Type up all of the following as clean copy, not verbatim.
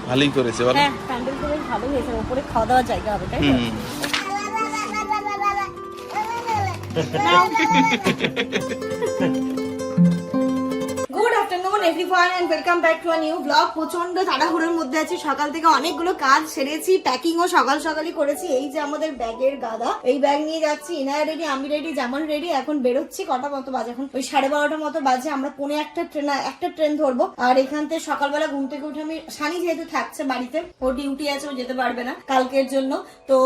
ভালোই করেছে বলো। হ্যাঁ, প্যান্ডেলটা বেশ ভালো হয়েছে, উপরে খাওয়া দাওয়ার জায়গা হবে, তাই তো? Good afternoon everyone and welcome back to a new blog. প্রচন্ড তাড়াহুড়োর মধ্যে আছি, সকাল থেকে অনেকগুলো কাজ সেরেছি, প্যাকিংও সকাল সকালই করেছি। এই যে আমাদের ব্যাগের গাদা, এই ব্যাগ নিয়ে যাচ্ছি। ইনায়া রেডি, আমি রেডি, যেমন রেডি। এখন বেরোচ্ছি, কটা মতো বাজে? এখন ওই 12:30 মতো বাজে। আমরা পৌনে একটা ট্রেন ধরবো। আর এখান থেকে সকালবেলা ঘুম থেকে উঠে, আমি সানি যেহেতু থাকছে বাড়িতে, ওর ডিউটি আছে, ও যেতে পারবে না কালকের জন্য। তো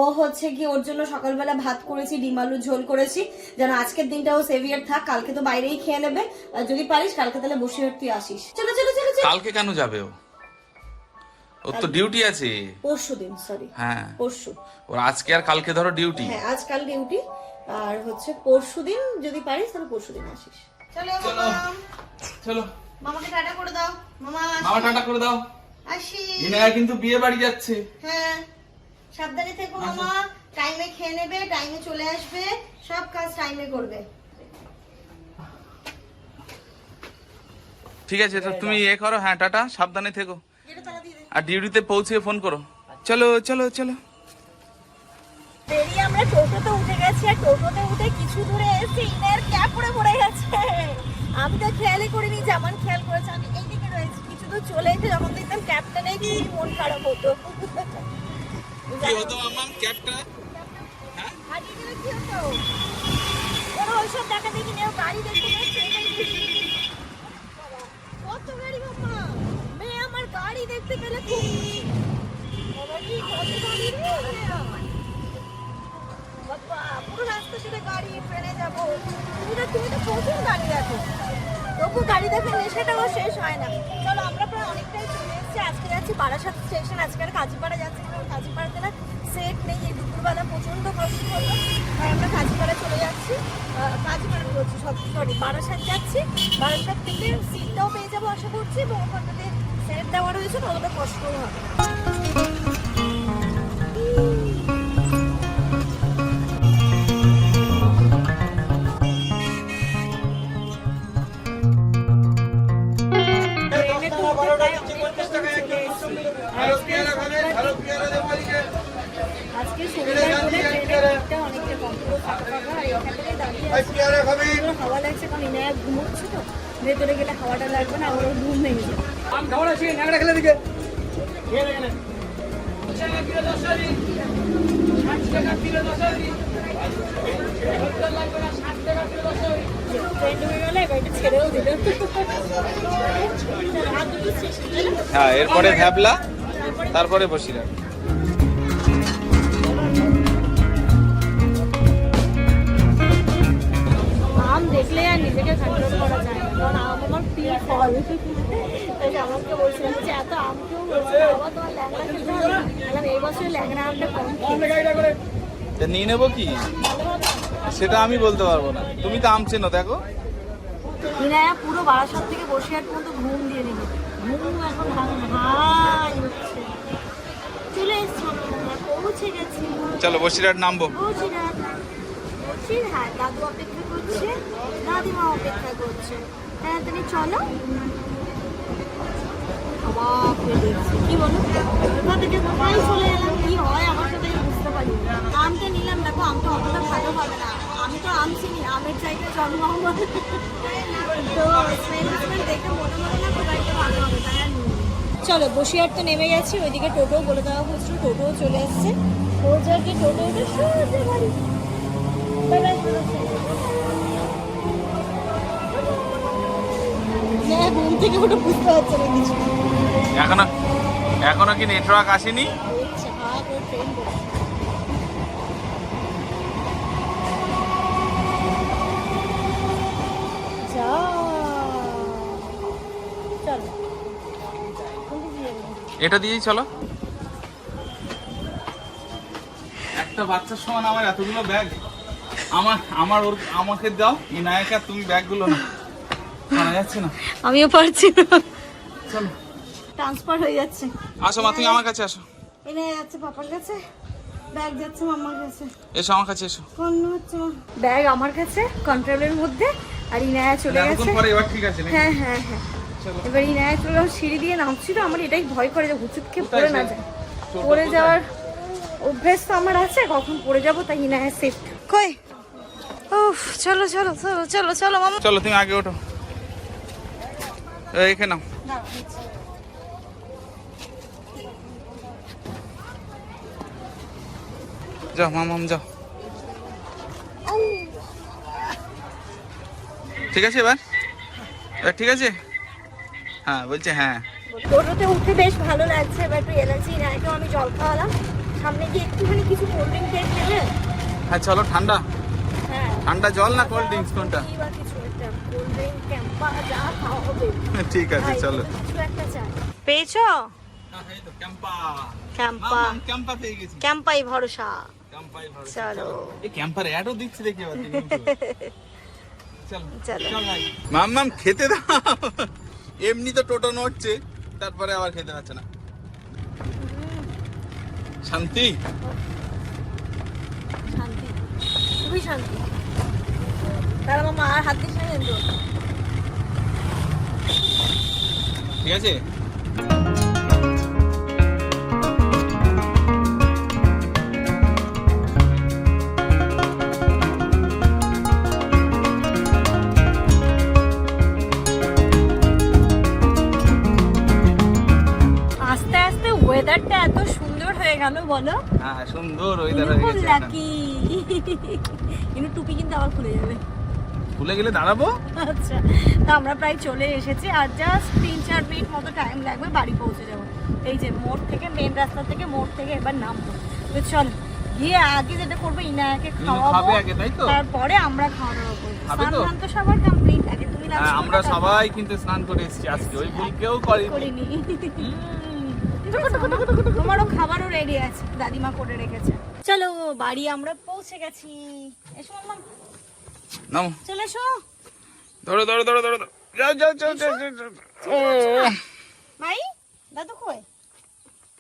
ও হচ্ছে কি, ওর জন্য সকালবেলা ভাত করেছি, ডিম আলুর ঝোল করেছি, যেন আজকের দিনটা ও সেভিয়ার থাক। কালকে তো বাইরেই খেয়ে নেবে, যদি পারিস কালকে তাহলে বসে তুই আসিস। চলো চলো চলো চলো। কালকে কেন যাবে ও? ওর তো ডিউটি আছে। পরশুদিন, সরি, হ্যাঁ পরশু। ওর আজকে আর কালকে ধরো ডিউটি। হ্যাঁ, আজকাল ডিউটি, আর হচ্ছে পরশুদিন যদি পারিস তাহলে পরশুদিন আসিস। চলো মামা, চলো মামাকে টাটা করে দাও। মামা মামা টাটা করে দাও। আসি। ইনায়া কিন্তু বিয়ে বাড়ি যাচ্ছে। হ্যাঁ, সাবধানে থেকো মামা। টাইমে খেয়ে নেবে, টাইমে চলে আসবে, সব কাজ টাইমে করবে। ঠিক আছে, তো তুমি এ করো। হ্যাঁ টাটা, সাবধানে থেকো, আর ডিউটিতে পৌঁছে ফোন করো। চলো চলো চলো। বেরিয়ে আমরা টোটোতে উঠে গেছি, আর টোটোতে উঠে কিছু দূরে এসে ইনার ক্যাপ পরে গেছে। আমি তো খেয়ালই করিনি, যেমন খেয়াল করেছে আমি এইদিকে রয়েছি। কিছু দূর চলে এসে যখন দেখতাম ক্যাপটা নেই, খুবই মন খারাপ হতো। কি হতো মাম্মাম ক্যাপটা? হারিয়ে গেলে কি হতো? ওরা ওইসব দেখা দেখি নেই, গাড়ি দেখতে পাচ্ছে, এটাই বেশি। কত গাড়ি মাম্মা, মেয়ে আমার গাড়ি দেখতে পেলে খুব খুশি। বাবা রে, কত গাড়ি রে বাবা, পুরো রাস্তা শুধু গাড়ি, ট্রেনে যাবো। তুমি তো প্রচুর গাড়ি দেখো, তবু গাড়ি দেখে নেশাটাও শেষ হয় না। চলো, আমরা প্রায় অনেকটাই চলে এসেছি। আজকে যাচ্ছি বারাসাত স্টেশন, আজকে আর কাজীপাড়া যাচ্ছি না। কাজীপাড়াতে না সেট নেই, এই দুপুরবেলা প্রচন্ড কষ্ট হলো, তাই আমরা কাজীপাড়া চলে যাচ্ছি। কাজীপাড়া বলছি, সরি, বারাসাত যাচ্ছি। বারাসাত থেকে সিটটাও পেয়ে যাবো আশা করছি, এবং ওখানটাতে সেট দেওয়া রয়েছে, না অতটা কষ্টও হবে না। আজকে শনিবার বলে ট্রেনের টিকিটটা অনেকটা কম, পুরো ফাঁকা ফাঁকা। আর এখান থেকে দাঁড়িয়ে হাওয়া লাগছে, কারণ ইনায়া ঘুমোচ্ছে তো, ভেতরে গেলে হাওয়াটা লাগবে না, ওর ঘুম ভেঙে যাবে। ট্রেন ঢুকে গেলে এবার এটা ছেড়েও দিল। হ্যাঁ, এরপরে ভ্যাবলা, তারপরে বসিরা। আম দেখলে আর নিজেকে কন্ট্রোল করা যায় না, কারণ আম আমার প্রিয় ফল। তাই আমাকে বলছিলাম যে এত আম কেউ বাবা তোমার ল্যাংড়া খেতে হবে, বললাম এই বছর ল্যাংড়া আমটা কম নিয়ে নেবো কি সেটা আমি বলতে পারবো না, তুমি তো আম চেনো। দেখো ইনায়া পুরো বারাসাত থেকে বসিরহাট পর্যন্ত ঘুম দিয়ে নিল, ঘুম এখন হাই হচ্ছে। চলে এসছি, পৌঁছে গেছি। চলো বসিরহাট নামবো। হ্যাঁ, দাদু অপেক্ষা করছে, দাদিমা অপেক্ষা করছে। হ্যাঁ, তুমি চলো। কি বলো, ওখান থেকে কোথায় চলে এলাম, কি হয় আমার সাথে বুঝতে পারি। আমটা নিলাম, দেখো আমটা অতটা ভালো হবে না, আমি তো আম চিনি, আমের চাইতে জন্ম আমার। তো স্মেল দেখে মনে মনে না খুব একটা ভালো হবে, তাই আর নিই। চলো, বসিরহাট তো নেমে গেছি, ওইদিকে টোটো বলে দেওয়া হয়েছিল, টোটোও চলে এসছে। সোজা কি টোটো উঠে সোজা বাড়ি। ঘুম থেকে ওটা বুঝতে পারছে না কিছু। এখনো কি নেটওয়ার্ক আসেনি? এটা দিয়েই চলো। একটা বাচ্চার সমান আমার এতগুলো ব্যাগ, আমাকে দাও ইনায়াকে, তুমি ব্যাগগুলো না যাচ্ছে না, আমিও পারছি না। চলো, ট্রান্সফার হয়ে যাচ্ছে। আসো মা, তুমি আমার কাছে আসো। এনে যাচ্ছে পাপার কাছে, ব্যাগ যাচ্ছে মামার কাছে। এসো আমার কাছে, এসো। ব্যাগ আমার কাছে কন্ট্রোলের মধ্যে, আর ইনায়া চলে গেছে। পরে এবার ঠিক আছে হ্যাঁ হ্যাঁ হ্যাঁ, এবার ইনায়া চলে সিঁড়ি দিয়ে নামছিল। আমার এটাই ভয় করে যে হুচুট খেয়ে পড়ে না যায়। পড়ে যাওয়ার অভ্যেস তো আমার আছে, কখন পড়ে যাবো, তাই ইনায়া সেফ। কই উফ, চলো চলো চলো চলো চলো মামা, চলো তুমি আগে ওঠো, এখানে নাও। যাও মামাম যাও। ঠিক আছে এবার ঠিক আছে? হ্যাঁ বলছে হ্যাঁ। টোটোতে উঠে বেশ ভালো লাগছে। এবার একটু এলাচি ইনায়াকেও আমি জল খাওয়ালাম। সামনে গিয়ে একটুখানি কিছু কোল্ড ড্রিঙ্ক খেয়ে নেবে। হ্যাঁ চলো, ঠান্ডা হ্যাঁ, ঠান্ডা জল না কোল্ড ড্রিঙ্কস কোনটা? কি বা কিছু একটা কোল্ড ড্রিঙ্ক, ক্যাম্পা, যা খাওয়া হবে। ঠিক আছে ভাই, চলো। কিছু একটা চাই। পেয়েছো? ক্যাম্পা, ক্যাম্পা পেয়ে গেছি। ক্যাম্পাই ভরসা। ক্যাম্পাই ভরসা। চলো এই ক্যাম্পার অ্যাডও দিচ্ছি দেখি আবার। চলো চলো। চল ভাই মাম্মাম খেতে দাও। এমনি তো টোটো নড়ছে, তারপরে আবার খেতে পারছে না। শান্তি শান্তি, খুবই শান্তি। তার মামা আর হাত দিস না কিন্তু। ঠিক আছে। আস্তে আস্তে ওয়েদারটা এত সুন্দর হয়ে গেল বলো। হ্যাঁ সুন্দর ওয়েদার হয়ে গেছে। লাকি কিন্তু টুপি কিন্তু আবার খুলে যাবে। ভুলে গেলে দাঁড়াবো। আচ্ছা, তো আমরা প্রায় চলে এসেছি। আর জাস্ট 3-4 মিনিট মতো টাইম লাগবে, বাড়ি পৌঁছে যাবো। এই যে মোড় থেকে, মেন রাস্তা থেকে, মোড় থেকে এবার নামবো। তো চল গিয়ে আগে যেটা করবো, ইনায়াকে খাওয়াবো, খাবে আগে তাই তো? তারপরে আমরা খাওয়া দাওয়া করবো। খাবে তো? স্নান তো সবার কমপ্লিট। আগে তুমি হ্যাঁ আমরা সবাই কিন্তু স্নান করে এসেছি আজকে, ওই ভুল কেউ করেনি। করিনি। তোমারও খাবারও রেডি আছে, দাদিমা করে রেখেছে। চলো বাড়ি আমরা পৌঁছে গেছি। এসো মাম্মা, নাও চলে এসো। ধরো ধরো ধরো ধরো ধরো। যাও যাও যাও যাও যাও, যাও। ও ভাই দাদু কই?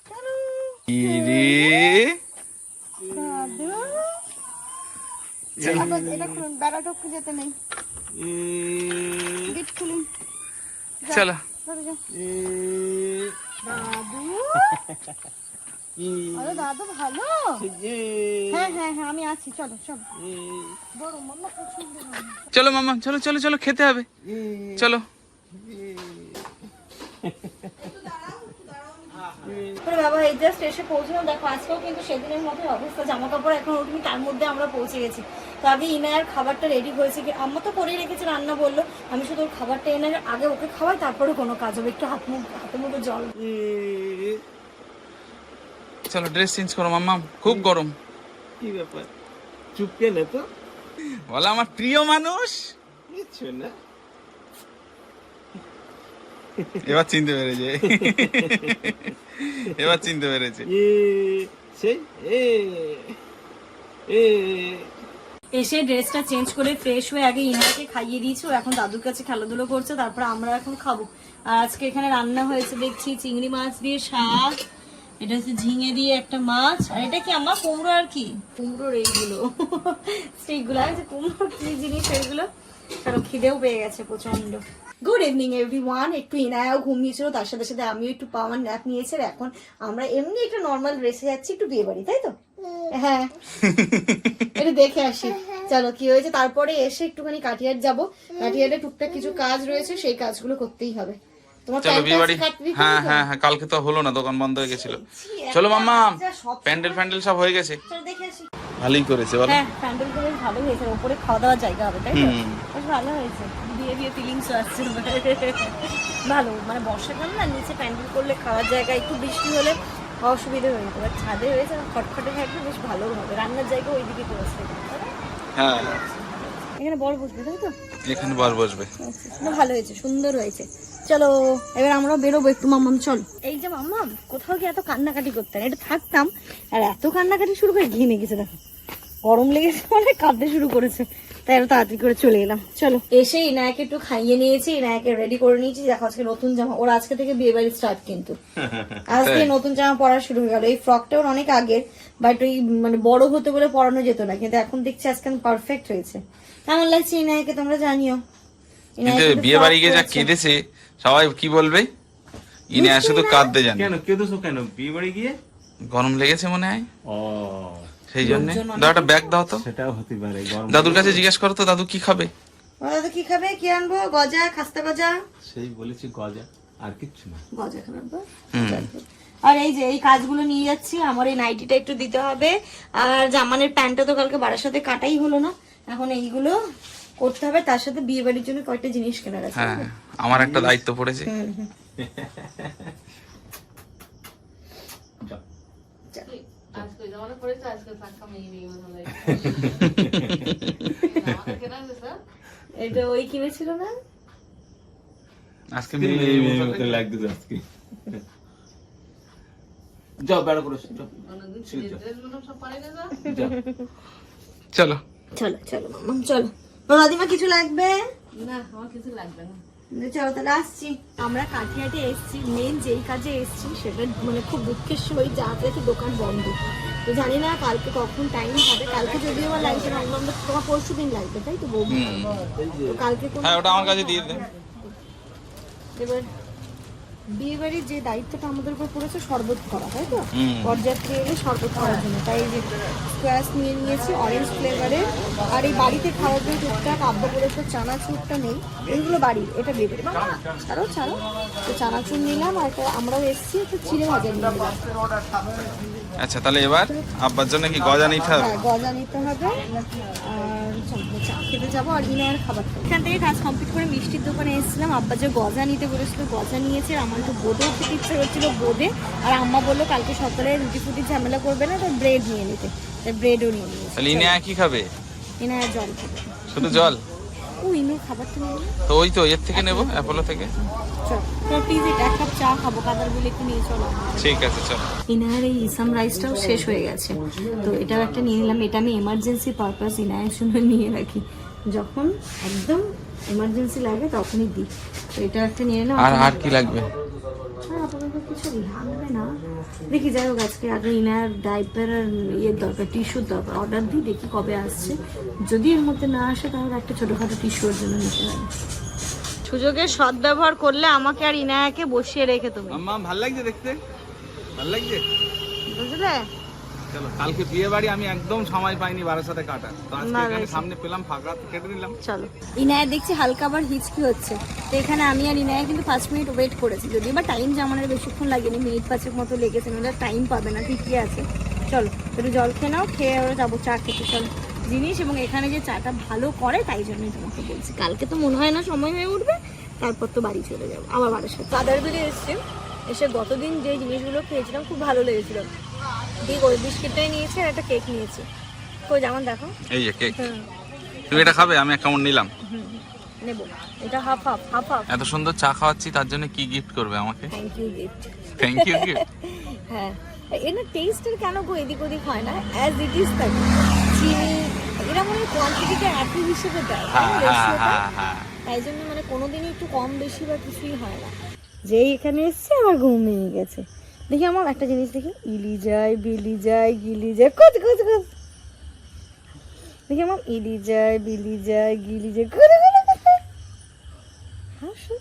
দাদু, ইরে দাদু, আবার এটা খুলুন, বেড়াটা খুলে যেতে নেই। গেট খুলুন। চলো। দাদু যাও। দাদু, আরে দাদু ভালো? হ্যাঁ হ্যাঁ হ্যাঁ, আমি আছি। চলো চলো। বড় মাম্মা পছন্দ হয়। চলো মামা, চলো চলো চলো, খেতে হবে, চলো। বাবা এই জাস্ট এসে পৌঁছলাম। দেখো আজকেও কিন্তু সেদিনের মতো অবস্থা, জামা কাপড় এখন উঠিনি, তার মধ্যে আমরা পৌঁছে গেছি। তো আগে ইনায়ার খাবারটা রেডি হয়েছে কি, আম্মা তো করেই রেখেছে, রান্না বললো। আমি শুধু ওর খাবারটা এনে আগে ওকে খাওয়াই, তারপরে কোনো কাজ হবে। একটু হাতে মুখে জল। চলো ড্রেস চেঞ্জ করো মাম্মা, খুব গরম। কি ব্যাপার, চুপকে না তো? বলো আমার প্রিয় মানুষ। কিছু না। এবার চিনতে পেরেছে, এবার চিনতে পেরেছে। সেই এসে ড্রেসটা চেঞ্জ করে ফ্রেশ হয়ে আগে ইনাকে খাইয়ে দিয়েছি। ও এখন দাদুর কাছে খেলাধুলো করছে, তারপর আমরা এখন খাবো। আর আজকে এখানে রান্না হয়েছে দেখছি চিংড়ি মাছ দিয়ে শাক, এটা হচ্ছে ঝিঙে দিয়ে একটা মাছ, আর এটা কি আমার কুমড়ো, আর কি কুমড়োর এইগুলো সেইগুলো আছে। কুমড়ো কি জিনিস এইগুলো? কারণ খিদেও পেয়ে গেছে প্রচন্ড। Good evening everyone. একটু ইনায়াও ঘুমিয়েছিল, তার সাথে সাথে আমিও একটু পাওয়ার ন্যাপ নিয়েছি। আর এখন আমরা এমনি একটা নর্মাল ড্রেসে যাচ্ছি একটু বিয়ে বাড়ি, তাই তো? হ্যাঁ, একটু দেখে আসি চলো কি হয়েছে। তারপরে এসে একটুখানি কাটিয়ার যাবো। কাটিয়ারে টুকটাক কিছু কাজ রয়েছে, সেই কাজগুলো করতেই হবে। তোমার চলো বিয়ে বাড়ি। কাটবি? হ্যাঁ হ্যাঁ হ্যাঁ, কালকে তো হলো না, দোকান বন্ধ হয়ে গেছিল। চলো মাম্মা, প্যান্ডেল ফ্যান্ডেল সব হয়ে গেছে। চলো দেখে আসি। ভালোই করেছে বলো। হ্যাঁ প্যান্ডেল তো বেশ ভালো হয়েছে, উপরে খাওয়া দাওয়ার জায়গা হবে, তাই তো? হুম। বেশ ভালো হয়েছে, বিয়ে বিয়ে ফিলিংস আসছে। ভালো, মানে বর্ষাকাল না, নিচে প্যান্ডেল করলে খাওয়ার জায়গা, একটু বৃষ্টি হলে অসুবিধা হয়ে যেত। ছাদে হয়েছে, খটখটে থাকবে, বেশ ভালো হবে। রান্নার জায়গা ওইদিকে করেছে, হ্যাঁ এখানে বড় বসবে, তাই তো? এখানে বার বসবে। ভালো হয়েছে, সুন্দর হয়েছে। চলো এবার আমরাও বেরোবো একটু। মাম্মাম চল। এই যে মাম্মাম, কোথাও কি এত কান্নাকাটি করতেন? এটা থাকতাম আর এত কান্নাকাটি শুরু করে ঘেমে গেছে। দেখো গরম লেগেছে, মানে কাঁদতে শুরু করেছে, তাই আরো তাড়াতাড়ি করে চলে এলাম। চলো এসে ইনায়াকে একটু খাইয়ে নিয়েছি, ইনায়াকে রেডি করে নিয়েছি। দেখো আজকে নতুন জামা, ওর আজকে থেকে বিয়ে বাড়ি স্টার্ট, কিন্তু আজকে নতুন জামা পরা শুরু হয়ে গেল। এই ফ্রকটা ওর অনেক আগের, বাট ওই মানে বড় হতে বলে পরানো যেত না, কিন্তু এখন দেখছি আজকে পারফেক্ট হয়েছে। কেমন লাগছে ইনায়াকে তোমরা জানিও। কিন্তু বিয়ে বাড়ি গিয়ে যা কেঁদেছে সবাই কি বলবে, ইনায়া শুধু কাঁদতে জানে। কেন কেঁদেছো কেন বিয়ে বাড়ি গিয়ে? গরম লেগেছে মনে হয়, ও সেই জন্য। দাও একটা ব্যাগ দাও তো, সেটাও হতে পারে। গরম দাদুর কাছে জিজ্ঞেস করো তো দাদু কি খাবে। দাদু কি খাবে? কি আনবো? গজা, খাস্তা গজা। সেই বলেছি গজা, আর কিচ্ছু না। গজা খাবে আব্বা? হুম। আর এই যে এই কাজগুলো নিয়ে যাচ্ছি, আমার এই নাইটিটা একটু দিতে হবে, আর জামানের প্যান্টটা তো কালকে বাড়ার সাথে কাটাই হলো না, এখন এইগুলো করতে হবে, তার সাথে বিয়ে বাড়ির জন্য কয়েকটা জিনিস কেনার আছে। হ্যাঁ, আমার একটা দায়িত্ব পড়েছে। এটা ওই কিনেছিল না আজকে লাগবে আজকে। যাও বেড়া করে যাও। চলো চলো চলো মাম্মা চলো। দাদিমা কিছু লাগবে? না আমার কিছু লাগবে না। চলো তাহলে আসছি। আমরা কাঠিয়াটে এসেছি, মেন যেই কাজে এসেছি সেটা মানে খুব দুঃখের সহিত যাতে দোকান বন্ধ। তো জানি না কালকে কখন টাইম হবে, কালকে যদিও বা লাগছে না, আমরা তোমার পরশু দিন লাগবে, তাই তো বৌদি? তো কালকে কোন হ্যাঁ, ওটা আমার কাছে দিয়ে দে। এবার বিয়ে বাড়ির যে দায়িত্বটা আমাদের উপর পড়েছে শরবত করা, তাই তো? হুম। পর্যাপ্ত এলে শরবত করার জন্য, তাই এই যে স্কোয়াশ নিয়ে নিয়েছি অরেঞ্জ ফ্লেভারের। আর এই বাড়িতে খাওয়ার জন্য টুকটাক আব্বা বলেছে চানাচুরটা নেই, এইগুলো বাড়ির, এটা বিয়ে বাড়ি। ছাড়ো ছাড়ো, তো চানাচুর নিলাম, আর একটা আমরাও এসেছি একটা চিড়ে ভাজা নিয়ে নিলাম। আচ্ছা, তাহলে এবার আব্বার জন্য কি গজা নিতে হবে? হ্যাঁ, গজা নিতে হবে, আর চলো চা খেতে যাবো, আর ইনার খাবার খাবো। এখান থেকে কাজ কমপ্লিট করে মিষ্টির দোকানে এসেছিলাম, আব্বা যে গজা নিতে বলেছিল গজা নিয়েছে, আর আমার একটু বোঁদেও খেতে ইচ্ছে হচ্ছিল বোঁদে, আর আম্মা বললো কালকে সকালে রুটি ফুটি ঝামেলা করবে না, তো ব্রেড নিয়ে নিতে, তাই ব্রেডও নিয়ে নিয়েছে। তাহলে ইনায়া কি খাবে? ইনার জল খাবে। শুধু জল? ও ইনুর খাবারটা নিয়ে নিই। তো ওই তো এর থেকে নেবো, অ্যাপোলো থেকে। চল তো প্লিজ এক কাপ চা খাবো, কাদার বলে একটু নিয়ে চলো। ঠিক আছে, চলো। ইনার এই ইসাম রাইসটাও শেষ হয়ে গেছে, তো এটাও একটা নিয়ে নিলাম। এটা আমি এমার্জেন্সি পারপাস ইনায়ের জন্য নিয়ে রাখি, যখন একদম এমার্জেন্সি লাগে তখনই দিই, তো এটা একটা নিয়ে নিলাম। আর কি লাগবে? আর আপাতত কিছু লাগবে না, দেখি যাই হোক আজকে আগে ইনার ডাইপার আর ইয়ের দরকার, টিস্যুর দরকার, অর্ডার দিই, দেখি কবে আসছে। যদি এর মধ্যে না আসে তাহলে একটা ছোটোখাটো টিস্যুর জন্য নিতে হবে। সুযোগের সদ্ব্যবহার করলে আমাকে আর ইনায়াকে বসিয়ে রেখে তুমি, আম্মা ভাল লাগছে দেখতে, ভাল লাগছে। বুঝলে? চলো, কালকে বিয়ে বাড়ি আমি একদম সময় পাইনি বাবার সাথে কাটা, তো আজকে না, এখানে না, সামনে পেলাম, ফাঁকা কেটে নিলাম। চলো। ইনায়া দেখছি হালকা আবার হিচকি হচ্ছে, তো এখানে আমি আর ইনায়া কিন্তু 5 মিনিট ওয়েট করেছি, যদিও বা টাইম জামানের বেশিক্ষণ লাগেনি, মিনিট 5 মতো লেগেছে, ওরা টাইম পাবে না, ঠিকই আছে। চলো একটু জল খেয়ে নাও, খেয়ে ওরা যাবো চা খেতে। চলো জিনিস, এবং এখানে যে চাটা ভালো করে তাই জন্যই তোমাকে বলছি, কালকে তো মনে হয় না সময় হয়ে উঠবে, তারপর তো বাড়ি চলে যাবো আবার বাড়ির সাথে। কাদার বিলে এসছি, এসে গতদিন যে জিনিসগুলো খেয়েছিলাম খুব ভালো লেগেছিল, ঠিক ওই বিস্কিটটাই নিয়েছি আর একটা কেক নিয়েছি। কই যেমন দেখো, এই যে কেক, হ্যাঁ তুমি এটা খাবে? আমি এক কামড় নিলাম। নেবো, এটা হাফ হাফ হাফ হাফ। এত সুন্দর চা খাওয়াচ্ছি, তার জন্য কি গিফট করবে আমাকে? Thank you gift. Thank you gift. হ্যাঁ, এর টেস্টের কেন গো এদিক ওদিক হয় না, অ্যাজ ইট ইজ থাকে। চিনি এরা মানে কোয়ান্টিটিটা একই হিসেবে দেয়, হ্যাঁ হ্যাঁ ratio টা। হ্যাঁ হ্যাঁ। তাই জন্য মানে কোনোদিনই একটু কম বেশি বা কিছুই হয় না। যেই এখানে এসছে আমার ঘুমিয়ে গেছে। দেখি আমার একটা জিনিস দেখি, ইলি যায় বিলি যায় গিলি যায়, কত কত কত। দেখি আমার ইলি যায় বিলি যায় গিলি যায়, কত কত কত। হাসো,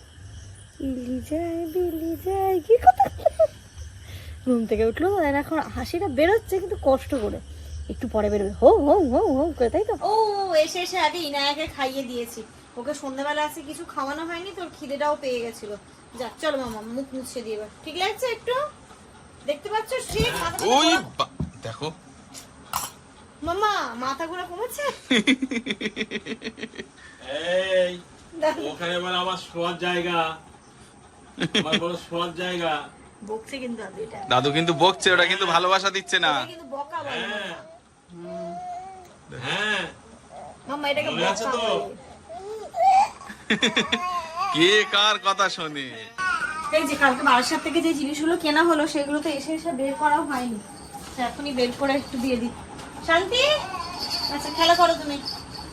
ইলি যায় বিলি যায় কি কত কত। ঘুম থেকে উঠলো, আর এখন হাসিটা বেরোচ্ছে কিন্তু কষ্ট করে, একটু পরে বেরোবে হো হো হো হো করে, তাই তো? ও এসে এসে আগে ইনায়াকে খাইয়ে দিয়েছি, ওকে সন্ধ্যাবেলা আছে কিছু খাওয়ানো হয়নি, তোর খিদেটাও পেয়ে গেছিল। যাক চলো মামা, মুখ মুছে দিয়ে এবার ঠিক লাগছে একটু, দেখতে পাচ্ছ ঠিক ওই দেখো মামা মাথা ঘোরা কমেছে। এই ওখানে বলে আমার শোয়ার জায়গা, আমার বড় শোয়ার জায়গা। বকছে কিন্তু আদি, এটা দাদু কিন্তু বকছে, ওটা কিন্তু ভালোবাসা দিচ্ছে না। এটা কিন্তু বকা বলে মামা। হ্যাঁ মামা এটাকে মনে আছে বকা তো? বলে। কে কার কথা শোনে? এই যে কালকে বারাসাত থেকে যে জিনিসগুলো কেনা হলো সেগুলো তো এসে এসে বের করাও হয়নি, তো এখনই বের করে একটু দিয়ে দিই। শান্তি, আচ্ছা খেলা করো তুমি।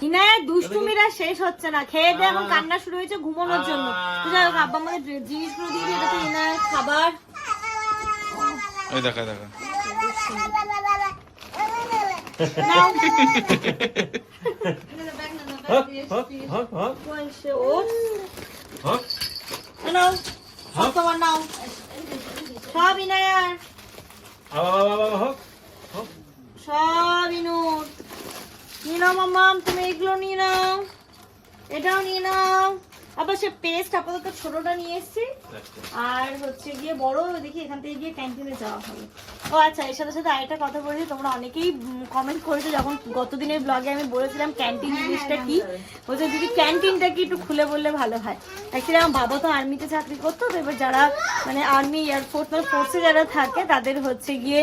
ইনায়ের দুষ্টুমিরা শেষ হচ্ছে না, খেয়ে দিয়ে এখন কান্না শুরু হয়েছে ঘুমানোর জন্য। তো যাই হোক আব্বা আমাদের জিনিসগুলো দিয়ে দিই, এটা তো ইনায়ের খাবার। ওই দেখো দেখো, নাও। হ্যাঁ, হ্যাঁ, হ্যাঁ। ওটস হোক নাও সব তোমার নাও, সব ইনায়ার, আবার হোক হোক সব ইনুর। নিয়ে নাও মাম্মাম, তুমি এগুলো নিয়ে নাও, এটাও নিয়ে নাও। আবার সে পেস্ট আপাতত ছোটটা নিয়ে এসেছি, আর হচ্ছে গিয়ে বড় দেখি এখান থেকে গিয়ে ক্যান্টিনে যাওয়া হবে। ও আচ্ছা, এর সাথে সাথে আরেকটা কথা বলেছি, তোমরা অনেকেই কমেন্ট করেছো যখন গতদিনের ব্লগে আমি বলেছিলাম ক্যান্টিন জিনিসটা কি, বলছে দিদি ক্যান্টিনটা কি একটু খুলে বললে ভালো হয়। অ্যাকচুয়ালি আমার বাবা তো আর্মিতে চাকরি করতো, তো এবার যারা মানে আর্মি এয়ারফোর্স মানে ফোর্সে যারা থাকে তাদের হচ্ছে গিয়ে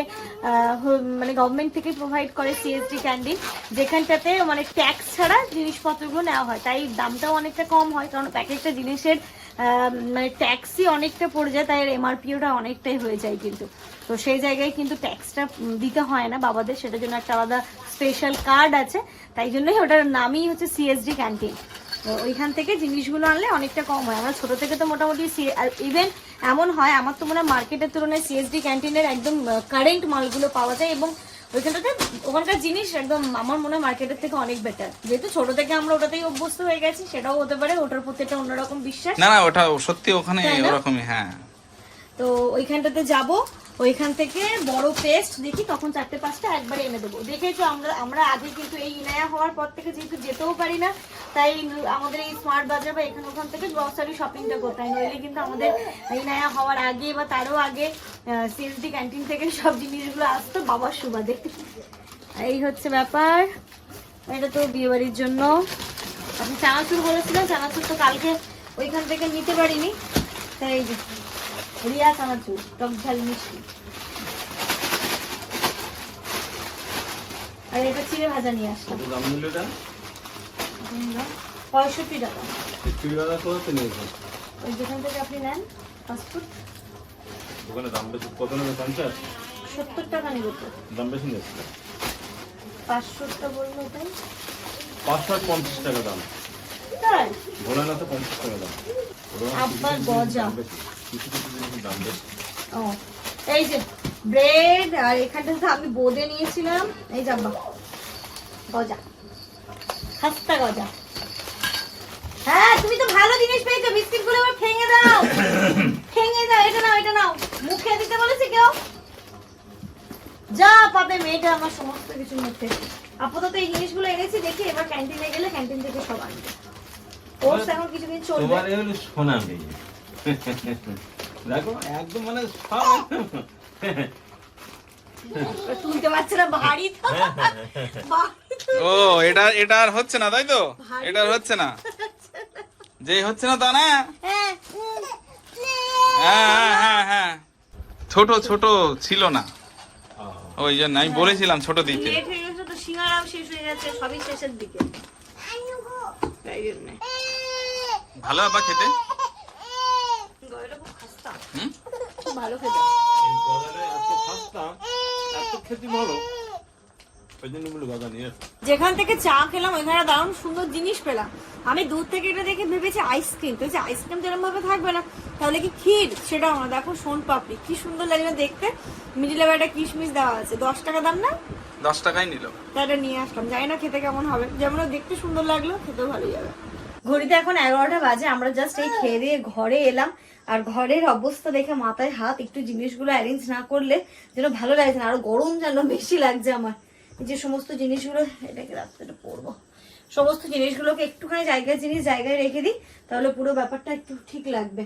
মানে গভর্নমেন্ট থেকে প্রোভাইড করে সিএসডি ক্যান্টিন, যেখানটাতে মানে ট্যাক্স ছাড়া জিনিসপত্রগুলো নেওয়া হয়, তাই দামটাও অনেকটা কম হয়, কারণ একটা জিনিসের মানে ট্যাক্সই অনেকটা পড়ে যায়, তাই এর এমআরপিওটা অনেকটাই হয়ে যায়, কিন্তু তো সেই জায়গায় কিন্তু ট্যাক্সটা দিতে হয় না বাবাদের, সেটার জন্য একটা আলাদা স্পেশাল কার্ড আছে, তাই জন্যই ওটার নামই হচ্ছে সিএসডি ক্যান্টিন। তো ওইখান থেকে জিনিসগুলো আনলে অনেকটা কম হয়। আমরা ছোট থেকে তো মোটামুটি ইভেন এমন হয় আমার তো মনে হয় মার্কেটের তুলনায় সিএসডি ক্যান্টিনের একদম কারেন্ট মালগুলো পাওয়া যায়, এবং ওইখানটাতে ওখানকার জিনিস একদম আমার মনে হয় মার্কেটের থেকে অনেক বেটার, যেহেতু ছোট থেকে আমরা ওটাতেই অভ্যস্ত হয়ে গেছি, সেটাও হতে পারে, ওটার প্রতি একটা অন্যরকম বিশ্বাস। না না, ওটা সত্যি ওখানে ওরকমই। হ্যাঁ, তো ওইখানটাতে যাব, ওইখান থেকে বড় পেস্ট দেখি তখন 4-5টা একবারে এনে দেবো। দেখেছো আমরা আগে কিন্তু এই ইনায়া হওয়ার পর থেকে যেহেতু যেতেও পারি না, তাই আমাদের এই স্মার্ট বাজার বা এখানে ওখান থেকে গ্রসারি শপিংটা করতে হয়, নইলে কিন্তু আমাদের ইনায়া হওয়ার আগে বা তারও আগে সিএসডি ক্যান্টিন থেকে সব জিনিসগুলো আসতো বাবার সুবাদে। এই হচ্ছে ব্যাপার। এটা তো বিয়ে বাড়ির জন্য আপনি চানাচুর বলেছিলেন, চানাচুর তো কালকে ওইখান থেকে নিতে পারিনি, তাই এই যে রিয়া চানাচুর টক ঝাল মিষ্টি, আর এটা চিড়ে ভাজা নিয়ে আসলাম। দাম নিল এটা 65 টাকা। চিড়িবাদা কত নিয়েছে? ওই যেখান থেকে আপনি নেন ফাস্টফুড, ওখানে দাম বেশি কত নেবে? 50 70 টাকা নিব তো। দাম বেশি নিয়েছে। 500টা বললো তাই 550 টাকা দাম। তাই বলে না তো 50 টাকা দাম। আব্বা গজা। কিছু কিছু জিনিসের দাম বেশি। ও এই যে ব্রেড, আর এখানটা তো আমি বোঁদে নিয়েছিলাম, এই যে আব্বা গজা, খাস্তা গজা। হ্যাঁ তুমি তো ভালো জিনিস পেয়েছো, বিস্কিট গুলো আবার ভেঙে দাও, ভেঙে দাও, এটা নাও, এটা নাও, মুখে দিতে বলেছে কেউ? যা পাবে মেয়েটা আমার সমস্ত কিছু মুখে। আপাতত এই জিনিসগুলো এনেছি, দেখি এবার ক্যান্টিনে গেলে ক্যান্টিন থেকে সব আনবে। কোর্স এখন কিছুদিন চলবে। তোমার এই হলো সোনা মেয়ে। দেখো একদম মানে সব তুলতে পারছে না, ভারী তো, ভারী তো। ও এটা আর হচ্ছে না, তাই তো? এটা আর হচ্ছে না, যে হচ্ছে না তা না। হ্যাঁ হ্যাঁ হ্যাঁ হ্যাঁ, ছোট ছোট ছিল না, ওই জন্য আমি বলেছিলাম ছোট দিতে। লেট হয়ে গেছে তো, সিঙ্গারাও শেষ হয়ে গেছে, সবই শেষের দিকে, তাই জন্য। ভালো আবার খেতে। গয়লা খুব খাস্তা, হুম, খুব ভালো খেতে। এই গজাটা এত খাস্তা, এত খেতে ভালো, ওই জন্য বলে গজা নিয়ে আসো। যেখান থেকে চা খেলাম ওইখানে দারুণ সুন্দর জিনিস পেলাম। আমি দূর থেকে এটা দেখে ভেবেছি আইসক্রিম, তো আইসক্রিম যেরকম ভাবে থাকবে না, তাহলে কি ক্ষীর? সেটাও না, দেখো সোন পাপড়ি, কি সুন্দর লাগলো দেখতে, মিডিলে একটা কিশমিশ দেওয়া আছে, 10 টাকা দাম না, 10 টাকাই নিল। তাই এটা নিয়ে আসলাম, জানি না খেতে কেমন হবে, যেমন দেখতে সুন্দর লাগলো, খেতেও ভালোই যাবে। ঘড়িতে এখন 11টা বাজে, আমরা জাস্ট এই খেয়ে দিয়ে ঘরে এলাম, আর ঘরের অবস্থা দেখে মাথায় হাত, একটু জিনিসগুলো অ্যারেঞ্জ না করলে যেন ভালো লাগছে না, আরো গরম যেন বেশি লাগছে আমার। এই যে সমস্ত জিনিসগুলো, এটাকে রাত্রে পরবো, সমস্ত জিনিসগুলোকে একটুখানি জায়গায় রেখে দিই, তাহলে পুরো ব্যাপারটা একটু ঠিক লাগবে।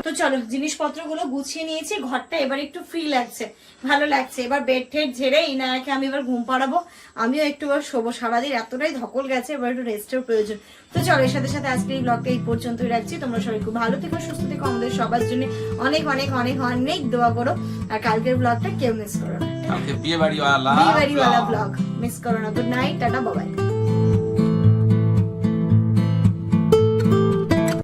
তো চলো জিনিসপত্রগুলো গুছিয়ে নিয়েছি, ঘরটা এবার একটু ফ্রি লাগছে, ভালো লাগছে। এবার বেড টেড ঝেড়ে ইনায়াকে আমি এবার ঘুম পাড়াবো, আমিও একটু এবার শোবো, সারাদিন এতটাই ধকল গেছে, এবার একটু রেস্টের প্রয়োজন। তো চলো এর সাথে সাথে আজকে এই ব্লগটা এই পর্যন্তই রাখছি। তোমরা সবাই খুব ভালো থেকো, সুস্থ থেকো, আমাদের সবার জন্য অনেক অনেক অনেক অনেক দোয়া করো, আর কালকের ব্লগটা কেউ মিস করো না, কালকে বিয়ে বাড়িওয়ালা ব্লগ মিস করো না। Good night, tata, bye bye.